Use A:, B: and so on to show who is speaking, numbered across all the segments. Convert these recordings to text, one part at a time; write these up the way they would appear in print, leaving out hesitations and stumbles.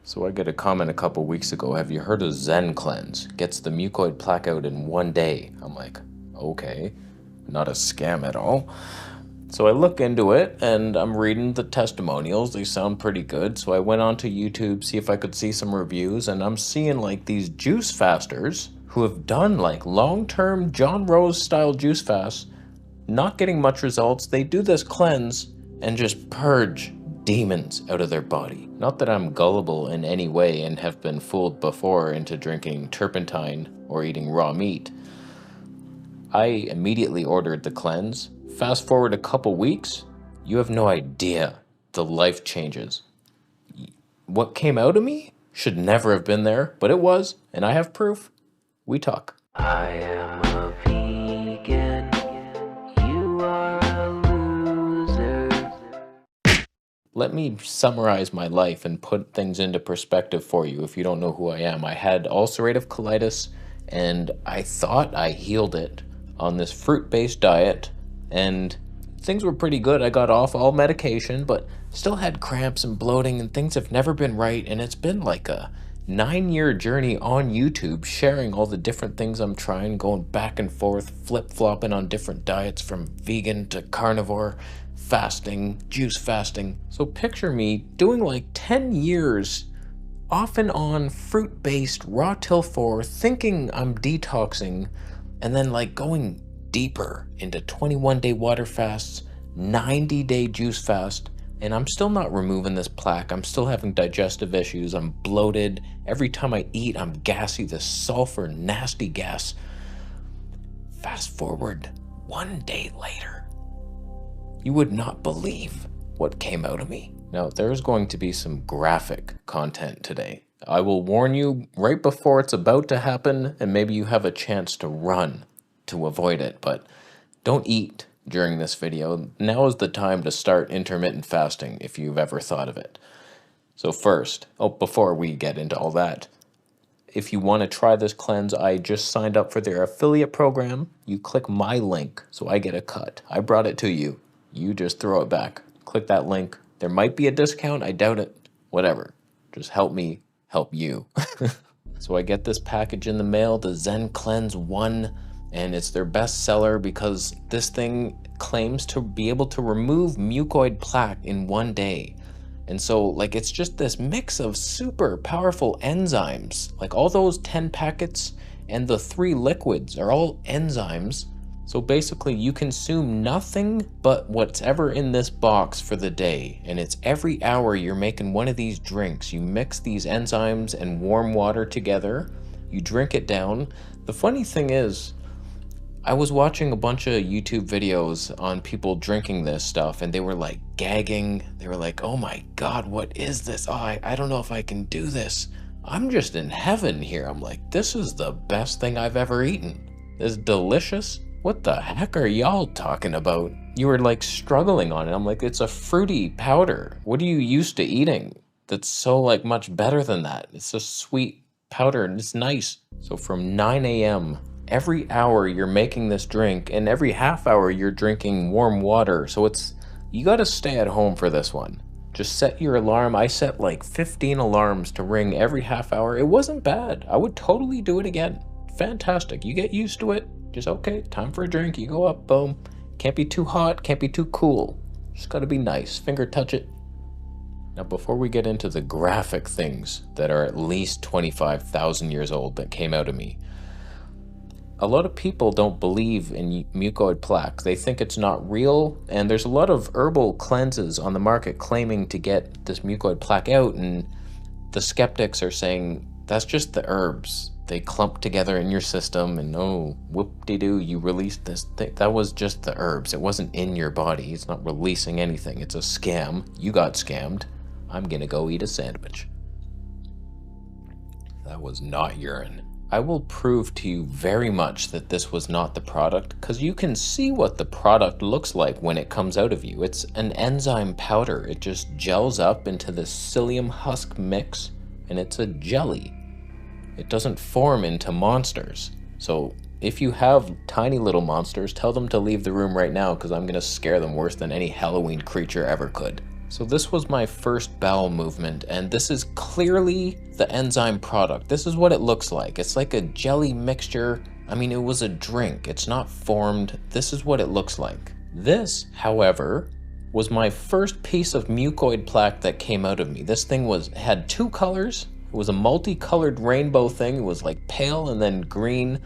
A: So I get a comment a couple weeks ago, have you heard of Zencleanz? Gets the mucoid plaque out in 1 day. I'm like, okay, not a scam at all. So I look into it and I'm reading the testimonials. They sound pretty good. So I went onto YouTube, see if I could see some reviews, and I'm seeing like these juice fasters who have done like long-term John Rose style juice fasts, not getting much results. They do this cleanse and just purge demons out of their body. Not that I'm gullible in any way and have been fooled before into drinking turpentine or eating raw meat. I immediately ordered the cleanse. Fast forward a couple weeks, you have no idea the life changes. What came out of me should never have been there, but it was, and I have proof. We talk.
B: I am a vegan, you are a loser.
A: Let me summarize my life and put things into perspective for you if you don't know who I am. I had ulcerative colitis and I thought I healed it on this fruit-based diet and things were pretty good. I got off all medication, but still had cramps and bloating and things have never been right. And it's been like a 9-year journey on YouTube, sharing all the different things I'm trying, going back and forth, flip-flopping on different diets from vegan to carnivore, fasting, juice fasting. So picture me doing like 10 years off and on fruit-based raw till 4, thinking I'm detoxing, and then like going deeper into 21-day water fasts, 90-day juice fast, and I'm still not removing this plaque. I'm still having digestive issues. I'm bloated. Every time I eat, I'm gassy, this sulfur, nasty gas. Fast forward 1 day later. You would not believe what came out of me. Now, there's going to be some graphic content today. I will warn you right before it's about to happen, and maybe you have a chance to run to avoid it, but don't eat during this video. Now is the time to start intermittent fasting if you've ever thought of it. So first, before we get into all that, if you want to try this cleanse, I just signed up for their affiliate program. You click my link, so I get a cut. I brought it to you. You just throw it back. Click that link. There might be a discount. I doubt it. Whatever. Just help me help you. So I get this package in the mail, the Zencleanz 1, and it's their best seller because this thing claims to be able to remove mucoid plaque in 1 day. And so like it's just this mix of super powerful enzymes. Like all those 10 packets and the 3 liquids are all enzymes. So basically you consume nothing but what's ever in this box for the day. And it's every hour you're making one of these drinks. You mix these enzymes and warm water together. You drink it down. The funny thing is, I was watching a bunch of YouTube videos on people drinking this stuff and they were like gagging. They were like, oh my God, what is this? Oh, I don't know if I can do this. I'm just in heaven here. I'm like, this is the best thing I've ever eaten. It's delicious. What the heck are y'all talking about? You were like struggling on it. I'm like, it's a fruity powder. What are you used to eating that's so like much better than that? It's a sweet powder and it's nice. So from 9 a.m. every hour you're making this drink, and every half hour you're drinking warm water. So you gotta stay at home for this one. Just set your alarm. I set like 15 alarms to ring every half hour. It wasn't bad. I would totally do it again. Fantastic. You get used to it. Just okay, time for a drink. You go up, boom. Can't be too hot, can't be too cool. Just gotta be nice. Finger touch it. Now before we get into the graphic things that are at least 25,000 years old that came out of me, a lot of people don't believe in mucoid plaque. They think it's not real, and there's a lot of herbal cleanses on the market claiming to get this mucoid plaque out, and the skeptics are saying that's just the herbs. They clump together in your system, and oh, whoop-de-doo, you released this thing. That was just the herbs. It wasn't in your body. It's not releasing anything. It's a scam. You got scammed. I'm gonna go eat a sandwich. That was not urine. I will prove to you very much that this was not the product, because you can see what the product looks like when it comes out of you. It's an enzyme powder. It just gels up into this psyllium husk mix, and it's a jelly. It doesn't form into monsters. So if you have tiny little monsters, tell them to leave the room right now, because I'm going to scare them worse than any Halloween creature ever could. So this was my first bowel movement, and this is clearly the enzyme product. This is what it looks like. It's like a jelly mixture. I mean, it was a drink. It's not formed. This is what it looks like. This, however, was my first piece of mucoid plaque that came out of me. This thing had two colors. It was a multicolored rainbow thing. It was like pale and then green.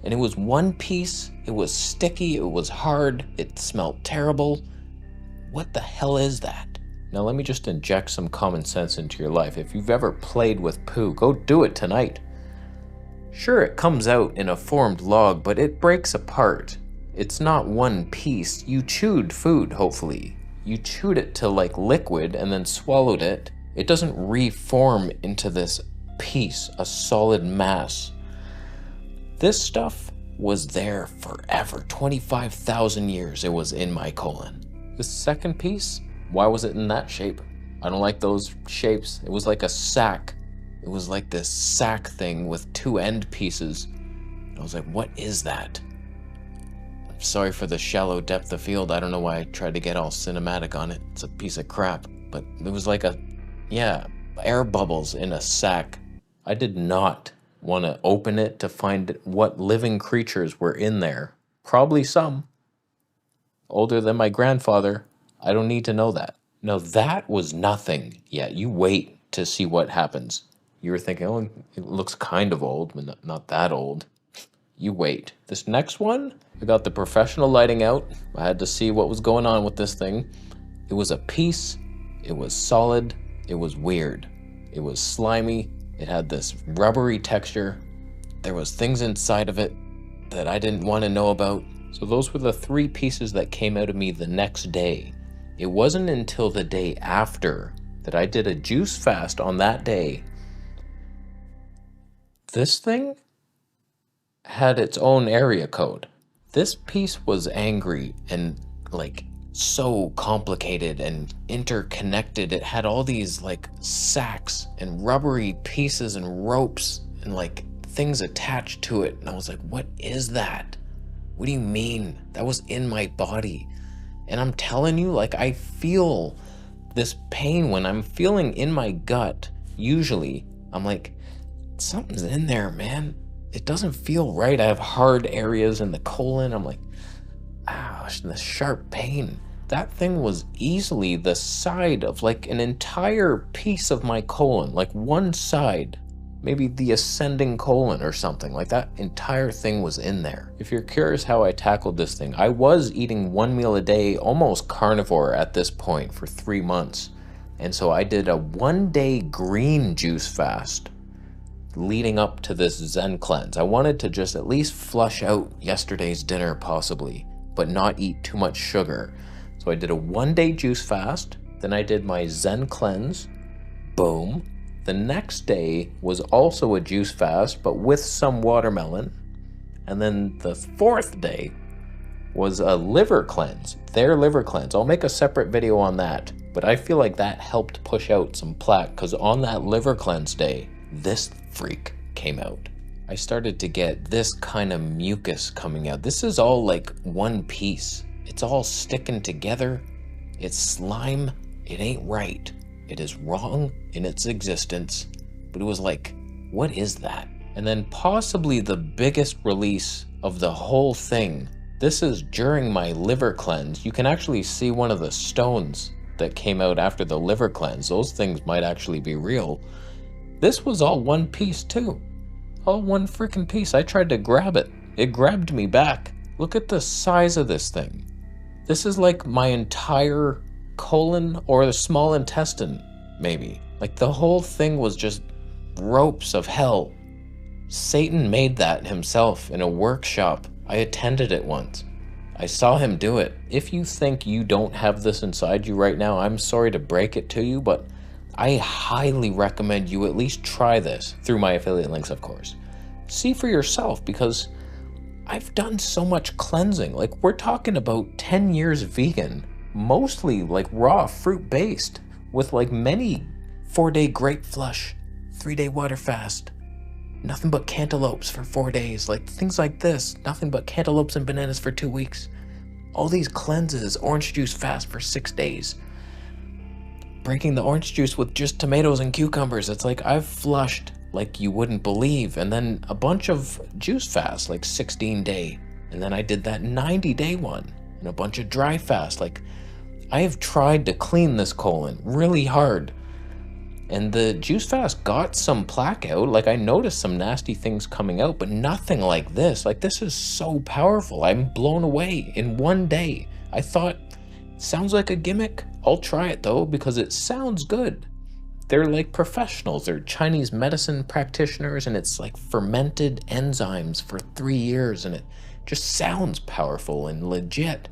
A: And it was one piece. It was sticky. It was hard. It smelled terrible. What the hell is that? Now let me just inject some common sense into your life. If you've ever played with poo, go do it tonight. Sure, it comes out in a formed log, but it breaks apart. It's not one piece. You chewed food, hopefully. You chewed it to like liquid and then swallowed it. It doesn't reform into this piece, a solid mass. This stuff was there forever, 25,000 years it was in my colon. The second piece, why was it in that shape? I don't like those shapes. It was like a sack. It was like this sack thing with two end pieces. I was like, what is that? I'm sorry for the shallow depth of field. I don't know why I tried to get all cinematic on it. It's a piece of crap. But it was like air bubbles in a sack. I did not want to open it to find what living creatures were in there. Probably some. Older than my grandfather. I don't need to know that. No, that was nothing yet. You wait to see what happens. You were thinking, oh, it looks kind of old, but not that old. You wait. This next one, I got the professional lighting out. I had to see what was going on with this thing. It was a piece. It was solid. It was weird. It was slimy. It had this rubbery texture. There was things inside of it that I didn't want to know about. So those were the three pieces that came out of me the next day. It wasn't until the day after that I did a juice fast on that day. This thing had its own area code. This piece was angry and like so complicated and interconnected. It had all these like sacks and rubbery pieces and ropes and like things attached to it. And I was like, what is that? What do you mean? That was in my body. And I'm telling you, like, I feel this pain when I'm feeling in my gut. Usually, I'm like, something's in there, man. It doesn't feel right. I have hard areas in the colon. I'm like, ouch, and this sharp pain. That thing was easily the side of like an entire piece of my colon, like one side. Maybe the ascending colon or something, like that entire thing was in there. If you're curious how I tackled this thing, I was eating one meal a day, almost carnivore at this point for 3 months. And so I did a 1-day green juice fast leading up to this Zencleanz. I wanted to just at least flush out yesterday's dinner possibly, but not eat too much sugar. So I did a 1-day juice fast, then I did my Zencleanz, boom. The next day was also a juice fast, but with some watermelon. And then the 4th day was a liver cleanse, their liver cleanse. I'll make a separate video on that, but I feel like that helped push out some plaque because on that liver cleanse day, this freak came out. I started to get this kind of mucus coming out. This is all like one piece. It's all sticking together. It's slime. It ain't right. It is wrong in its existence, but it was like, what is that? And then possibly the biggest release of the whole thing. This is during my liver cleanse. You can actually see one of the stones that came out after the liver cleanse. Those things might actually be real. This was all one piece too. All one freaking piece. I tried to grab it. It grabbed me back. Look at the size of this thing. This is like my entire colon or the small intestine, maybe. Like the whole thing was just ropes of hell. Satan made that himself in a workshop. I attended it once. I saw him do it. If you think you don't have this inside you right now, I'm sorry to break it to you, but I highly recommend you at least try this through my affiliate links, of course. See for yourself, because I've done so much cleansing. Like, we're talking about 10 years vegan, mostly like raw fruit based, with like many 4-day grape flush, 3-day water fast, nothing but cantaloupes for 4 days, like things like this, nothing but cantaloupes and bananas for 2 weeks. All these cleanses, orange juice fast for 6 days. breaking the orange juice with just tomatoes and cucumbers. It's like I've flushed like you wouldn't believe. And then a bunch of juice fasts, like 16-day. And then I did that 90-day one and a bunch of dry fast. Like, I have tried to clean this colon really hard. And the juice fast got some plaque out. Like, I noticed some nasty things coming out, but nothing like this. Like, this is so powerful. I'm blown away in one day. I thought, sounds like a gimmick. I'll try it though, because it sounds good. They're like professionals. They're Chinese medicine practitioners, and it's like fermented enzymes for 3 years, and it just sounds powerful and legit.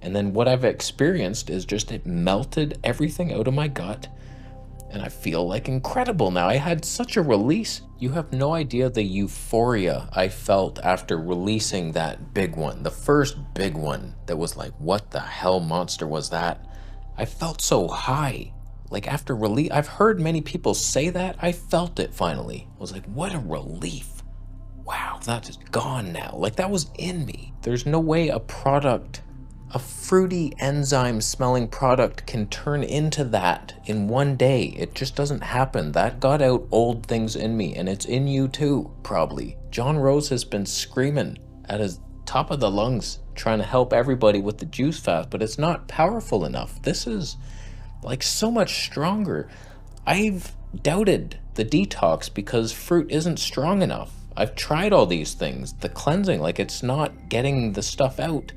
A: And then what I've experienced is just it melted everything out of my gut, and I feel like incredible now. I had such a release. You have no idea the euphoria I felt after releasing that big one, the first big one that was like, what the hell monster was that? I felt so high. Like, after release, I've heard many people say that. I felt it finally. I was like, what a relief. Wow, that is gone now. Like, that was in me. There's no way a product, a fruity enzyme smelling product, can turn into that in one day. It just doesn't happen. That got out old things in me, and it's in you too, probably. John Rose has been screaming at his top of the lungs, trying to help everybody with the juice fast, but it's not powerful enough. This is like so much stronger. I've doubted the detox because fruit isn't strong enough. I've tried all these things, the cleansing, like it's not getting the stuff out.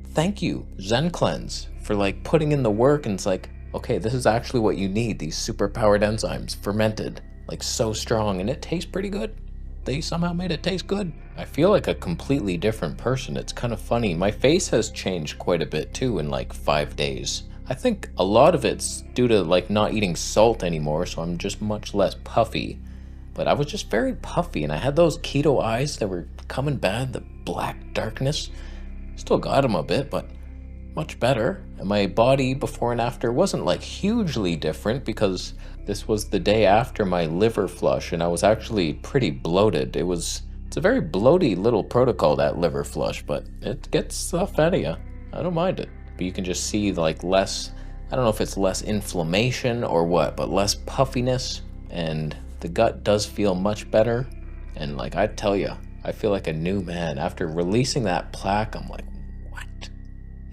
A: Thank you, Zencleanz, for like putting in the work, and it's like, okay, this is actually what you need, these super powered enzymes, fermented, like so strong, and it tastes pretty good. They somehow made it taste good. I feel like a completely different person. It's kind of funny. My face has changed quite a bit too in like 5 days. I think a lot of it's due to like not eating salt anymore, so I'm just much less puffy. But I was just very puffy, and I had those keto eyes that were coming bad, the black darkness. Still got them a bit, but much better. And my body before and after wasn't like hugely different, because this was the day after my liver flush, and I was actually pretty bloated. It's a very bloaty little protocol, that liver flush, but it gets stuff out of you. I don't mind it. But you can just see like less, I don't know if it's less inflammation or what, but less puffiness, and the gut does feel much better. And like, I tell you, I feel like a new man. After releasing that plaque, I'm like, what?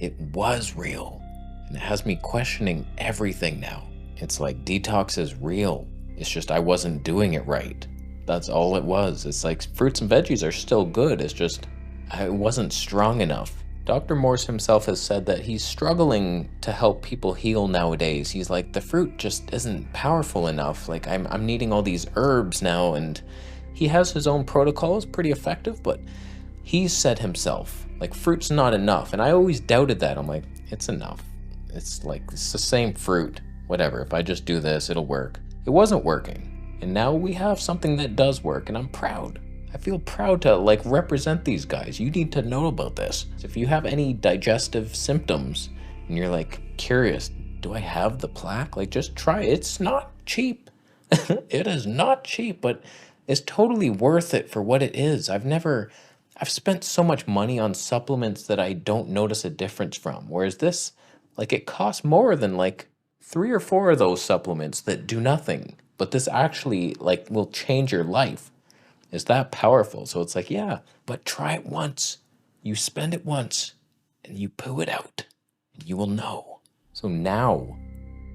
A: It was real. And it has me questioning everything now. It's like, detox is real. It's just I wasn't doing it right. That's all it was. It's like fruits and veggies are still good. It's just I wasn't strong enough. Dr. Morse himself has said that he's struggling to help people heal nowadays. He's like, the fruit just isn't powerful enough. Like, I'm needing all these herbs now, and he has his own protocols, pretty effective, but he's said himself, like, fruit's not enough. And I always doubted that. I'm like, it's enough. It's like, it's the same fruit. Whatever, if I just do this, it'll work. It wasn't working. And now we have something that does work, and I'm proud. I feel proud to like represent these guys. You need to know about this. If you have any digestive symptoms and you're like curious, do I have the plaque? Like, just try it. It's not cheap. It is not cheap, but it's totally worth it for what it is. I've spent so much money on supplements that I don't notice a difference from. Whereas this, like, it costs more than like 3 or 4 of those supplements that do nothing. But this actually like will change your life. It's that powerful. So it's like, yeah, but try it once. You spend it once and you poo it out and you will know. So now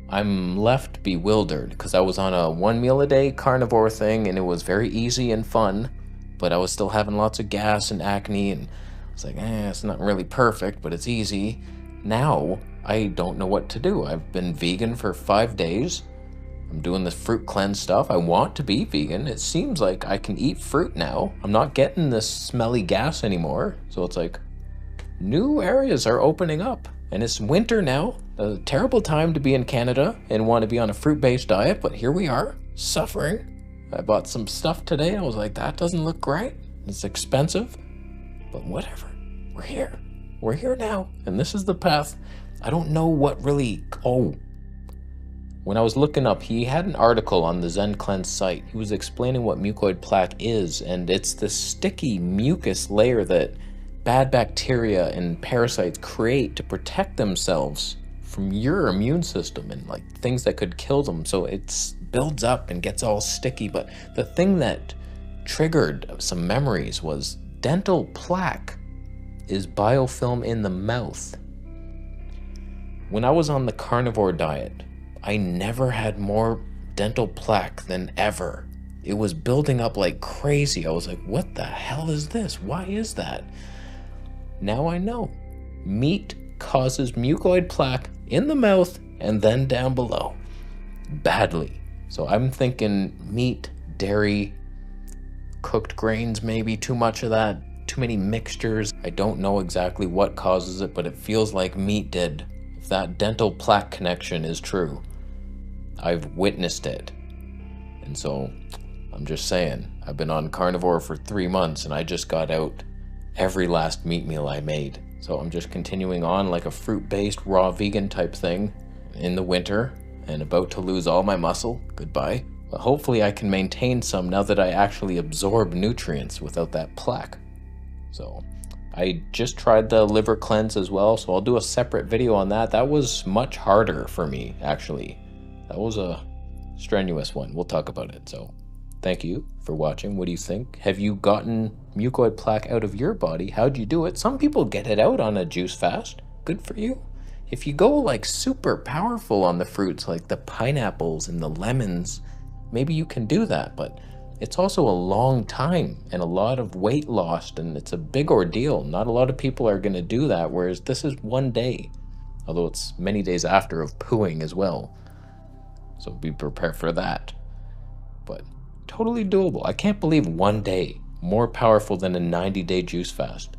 A: I'm left bewildered because I was on a 1 meal a day carnivore thing, and it was very easy and fun, but I was still having lots of gas and acne, and it's like, it's not really perfect, but it's easy. Now I don't know what to do. I've been vegan for 5 days. I'm doing this fruit cleanse stuff. I want to be vegan. It seems like I can eat fruit now. I'm not getting this smelly gas anymore. So it's like new areas are opening up, and it's winter now. A terrible time to be in Canada and want to be on a fruit-based diet, but here we are, suffering. I bought some stuff today. I was like, that doesn't look great. It's expensive, but whatever. We're here. We're here now, and this is the path. I don't know what really, when I was looking up, he had an article on the Zencleanz site. He was explaining what mucoid plaque is, and it's the sticky mucus layer that bad bacteria and parasites create to protect themselves from your immune system and like things that could kill them. So it builds up and gets all sticky. But the thing that triggered some memories was dental plaque is biofilm in the mouth. When I was on the carnivore diet, I never had more dental plaque than ever. It was building up like crazy. I was like, what the hell is this? Why is that? Now I know. Meat causes mucoid plaque in the mouth and then down below. Badly. So I'm thinking meat, dairy, cooked grains, maybe too much of that, too many mixtures. I don't know exactly what causes it, but it feels like meat did. If that dental plaque connection is true, I've witnessed it. And so I'm just saying, I've been on carnivore for 3 months and I just got out every last meat meal I made. So I'm just continuing on like a fruit-based raw vegan type thing in the winter and about to lose all my muscle. Goodbye. But hopefully I can maintain some now that I actually absorb nutrients without that plaque. So I just tried the liver cleanse as well, so I'll do a separate video on that. That was much harder for me, actually. That was a strenuous one. We'll talk about it. So thank you for watching. What do you think? Have you gotten mucoid plaque out of your body? How'd you do it? Some people get it out on a juice fast. Good for you. If you go like super powerful on the fruits, like the pineapples and the lemons, maybe you can do that, but it's also a long time and a lot of weight lost, and it's a big ordeal. Not a lot of people are going to do that, whereas this is one day, although it's many days after of pooing as well. So be prepared for that. But totally doable. I can't believe one day more powerful than a 90-day juice fast.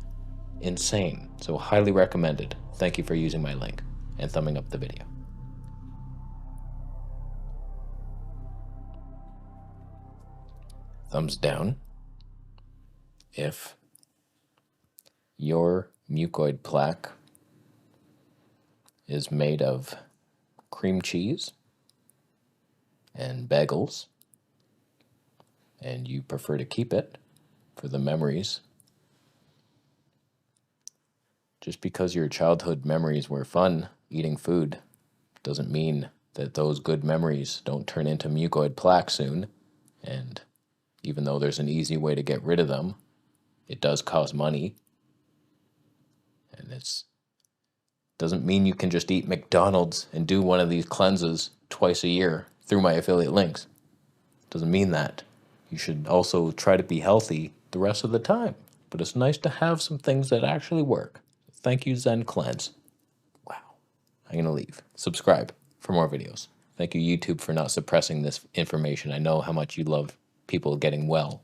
A: Insane. So highly recommended. Thank you for using my link and thumbing up the video. Thumbs down if your mucoid plaque is made of cream cheese and bagels, and you prefer to keep it for the memories. Just because your childhood memories were fun eating food doesn't mean that those good memories don't turn into mucoid plaque soon. And even though there's an easy way to get rid of them, it does cost money. And it doesn't mean you can just eat McDonald's and do one of these cleanses twice a year through my affiliate links. Doesn't mean that. You should also try to be healthy the rest of the time. But it's nice to have some things that actually work. Thank you, Zencleanz. Wow. I'm going to leave. Subscribe for more videos. Thank you, YouTube, for not suppressing this information. I know how much you love people getting well.